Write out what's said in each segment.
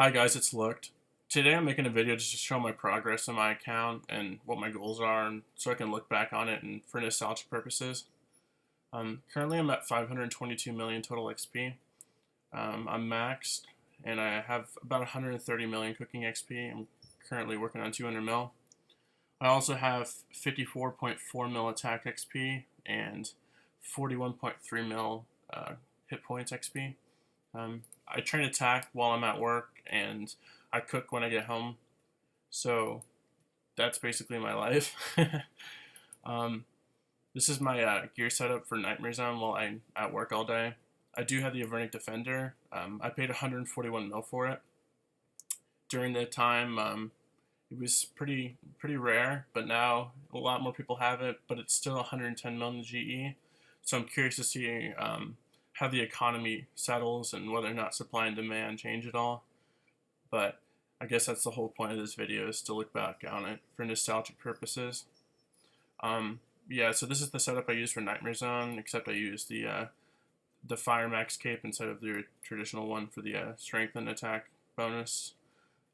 Hi guys, it's Looked. Today I'm making a video just to show my progress on my account and what my goals are, and so I can look back on it and for nostalgic purposes. Currently I'm at 522 million total XP. I'm maxed and I have about 130 million cooking XP. I'm currently working on 200 mil. I also have 54.4 mil attack XP and 41.3 mil hit points XP. I train attack while I'm at work, and I cook when I get home. So that's basically my life. um, this is my gear setup for Nightmare Zone while I'm at work all day. I do have the Avernic Defender. I paid 141 mil for it. During the time, it was pretty rare, but now a lot more people have it. But it's still 110 mil in the GE. So I'm curious to see how the economy settles and whether or not supply and demand change at all. But I guess that's the whole point of this video, is to look back on it for nostalgic purposes. Yeah, so this is the setup I use for Nightmare Zone, except I use the Fire Max cape instead of the traditional one for the strength and attack bonus.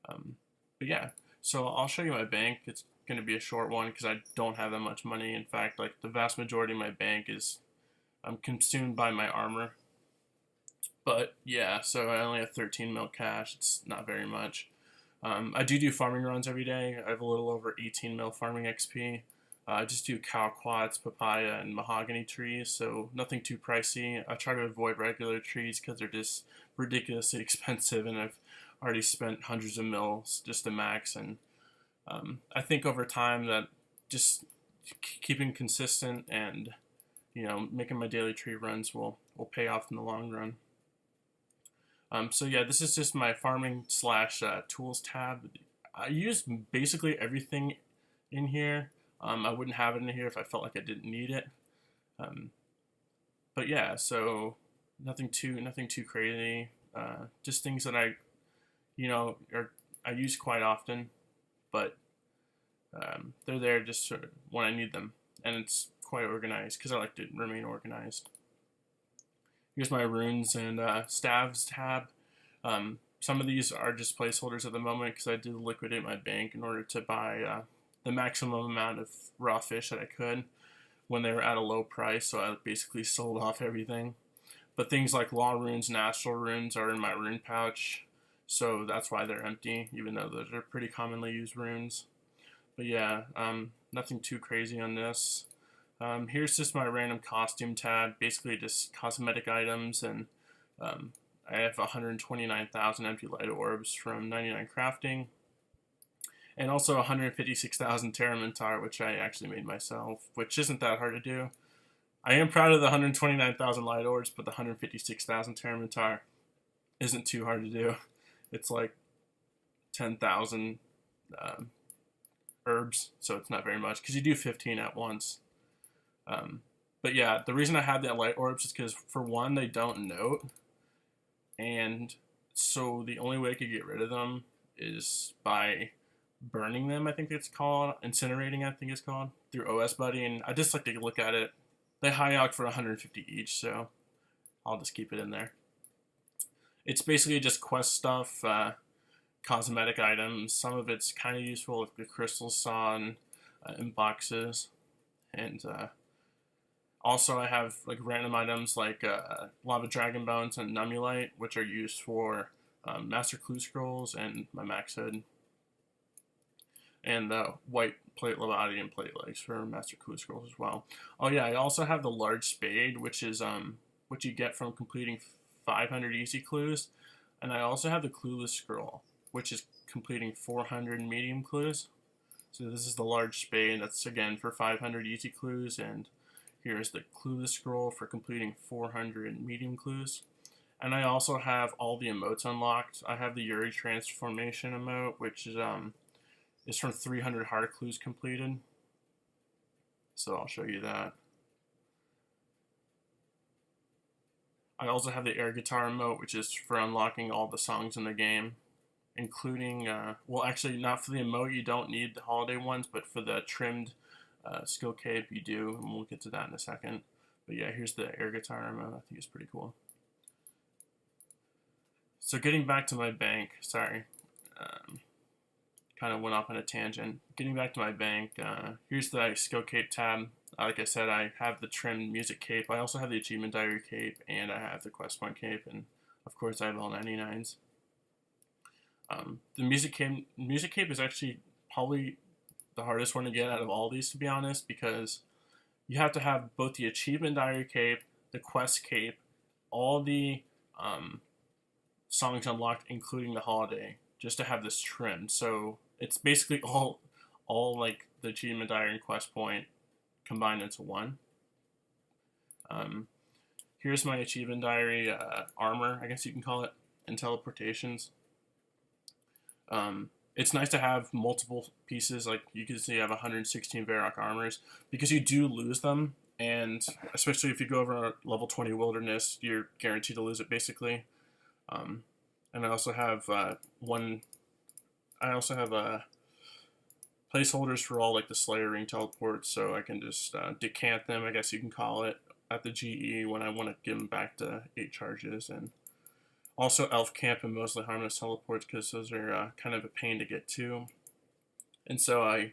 But yeah, so I'll show you my bank. It's going to be a short one because I don't have that much money. In fact, like the vast majority of my bank is consumed by my armor. But yeah, so I only have 13 mil cash. It's not very much. I do farming runs every day. I have a little over 18 mil farming XP. I just do cow quads, papaya, and mahogany trees, so nothing too pricey. I try to avoid regular trees because they're just ridiculously expensive, and I've already spent hundreds of mils just to max. And I think over time that just keeping consistent and making my daily tree runs will pay off in the long run. So yeah, this is just my farming slash tools tab. I use basically everything in here. I wouldn't have it in here if I felt like I didn't need it. But yeah, so nothing too crazy. Just things that I use quite often, but they're there just sort of when I need them, and it's quite organized because I like to remain organized. Here's my runes and staves tab. Some of these are just placeholders at the moment because I did liquidate my bank in order to buy the maximum amount of raw fish that I could when they were at a low price, so I basically sold off everything. But things like law runes and astral runes are in my rune pouch, so that's why they're empty, even though those are pretty commonly used runes. But yeah, nothing too crazy on this. Here's just my random costume tab, basically just cosmetic items, and I have 129,000 empty light orbs from 99 crafting, and also 156,000 Terramintar, which I actually made myself, which isn't that hard to do. I am proud of the 129,000 light orbs, but the 156,000 Terramintar isn't too hard to do. It's like 10,000 herbs, so it's not very much, because you do 15 at once. But yeah, the reason I have the light orbs is because, for one, they don't note, and so the only way I could get rid of them is by burning them, I think it's called. Incinerating, I think it's called, through OS Buddy, and I just like to look at it. They high out for 150 each, so I'll just keep it in there. It's basically just quest stuff, cosmetic items. Some of it's kind of useful, like the crystal saw in boxes, and also I have like random items like lava dragon bones and nummulite, which are used for master clue scrolls and my max hood, and the white plate levati and plate legs for master clue scrolls as well. Oh yeah, I also have the large spade, which is what you get from completing 500 easy clues, and I also have the clueless scroll, which is completing 400 medium clues. So this is the large spade. That's again for 500 easy clues, and here's the clueless scroll for completing 400 medium clues. And I also have all the emotes unlocked. I have the Yuri transformation emote, which is from 300 hard clues completed. So I'll show you that. I also have the air guitar emote, which is for unlocking all the songs in the game, including, well, actually not for the emote, you don't need the holiday ones, but for the trimmed skill cape you do, and we'll get to that in a second. But yeah, here's the air guitar emote. I think it's pretty cool. So getting back to my bank, sorry, um, kind of went off on a tangent. Getting back to my bank, here's the skill cape tab. Like I said, I have the trimmed music cape. I also have the achievement diary cape, and I have the quest point cape, and of course I have all 99s. The music cape is actually probably the hardest one to get out of all these, to be honest, because you have to have both the achievement diary cape, the quest cape, all the songs unlocked, including the holiday, just to have this trimmed. So it's basically all like the achievement diary and quest point combined into one. Here's my achievement diary armor, I guess you can call it, and teleportations. It's nice to have multiple pieces. Like you can see I have 116 Varrock armors because you do lose them, and especially if you go over a level 20 wilderness, you're guaranteed to lose it basically. And I also have placeholders for all like the Slayer Ring teleports, so I can just decant them, I guess you can call it, at the GE when I want to give them back to 8 charges. And also Elf Camp and Mostly Harmless teleports, because those are kind of a pain to get to. And so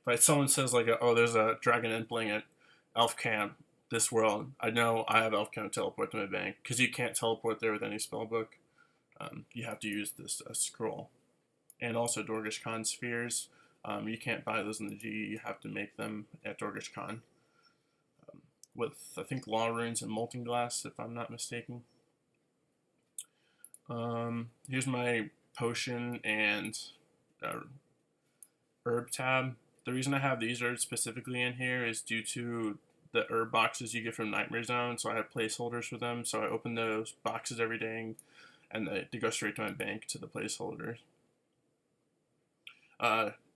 if someone says like, oh, there's a Dragon Impling at Elf Camp this world, I know I have Elf Camp teleport to my bank, because you can't teleport there with any spellbook. You have to use this scroll. And also Dorgish Khan spheres. You can't buy those in the GE, you have to make them at Dorgish Khan. With, I think, Law Runes and Molten Glass, if I'm not mistaken. Here's my potion and herb tab. The reason I have these herbs specifically in here is due to the herb boxes you get from Nightmare Zone, so I have placeholders for them, so I open those boxes every day, and they go straight to my bank to the placeholders.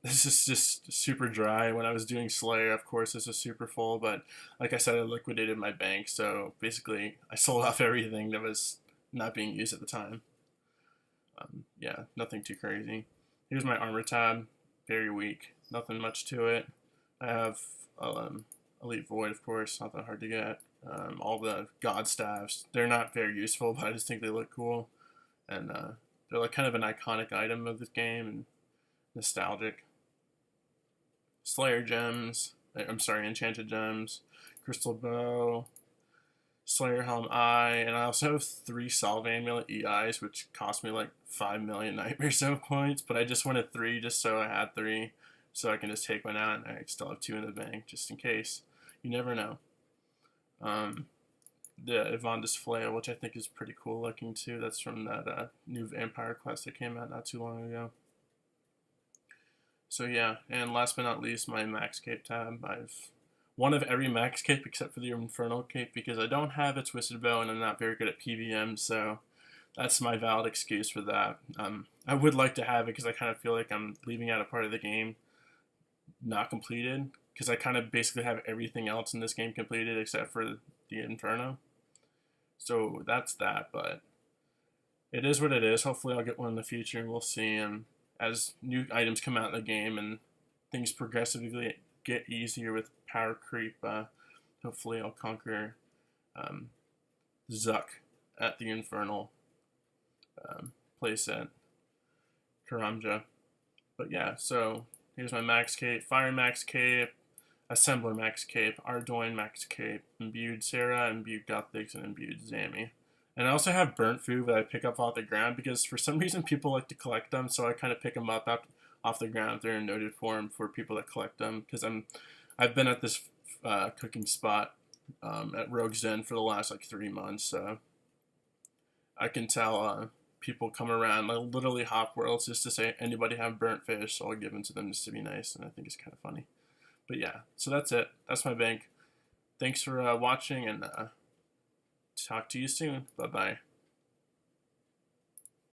This is just super dry. When I was doing Slayer, of course, this is super full, but like I said, I liquidated my bank, so basically I sold off everything that was not being used at the time. Yeah, nothing too crazy. Here's my armor tab, very weak, nothing much to it. I have Elite Void, of course, not that hard to get. All the God Staffs, they're not very useful, but I just think they look cool. And they're like kind of an iconic item of this game and nostalgic. Slayer gems, enchanted gems, crystal bow, Slayer helm eye, and I also have 3 Salve amulet EIs, which cost me like 5 million Nightmare Zone points, but I just wanted 3 just so I had 3, so I can just take one out and I still have 2 in the bank just in case. You never know. The Evandis Flail, which I think is pretty cool looking too. That's from that new Vampire quest that came out not too long ago. So yeah, and last but not least, my Max Cape tab. I've one of every Max Cape except for the Infernal Cape because I don't have a Twisted Bow and I'm not very good at PVM, so that's my valid excuse for that. I would like to have it because I kind of feel like I'm leaving out a part of the game not completed, because I kind of basically have everything else in this game completed except for the Inferno. So that's that, but it is what it is. Hopefully I'll get one in the future and we'll see. And as new items come out in the game and things progressively get easier with power creep, hopefully I'll conquer Zuck at the Infernal place at Karamja. But yeah, so here's my Max Cape, Fire Max Cape, Assembler Max Cape, Ardoin Max Cape, Imbued Sarah, Imbued Gothics, and Imbued Zami. And I also have burnt food that I pick up off the ground because for some reason people like to collect them, so I kind of pick them up off the ground. They're in noted form for people that collect them because I've been at this cooking spot at Rogue Zen for the last like 3 months, so I can tell people come around like literally hop worlds just to say anybody have burnt fish, so I'll give them to them just to be nice, and I think it's kind of funny. But yeah, so that's it. That's my bank. Thanks for watching, and talk to you soon. Bye-bye.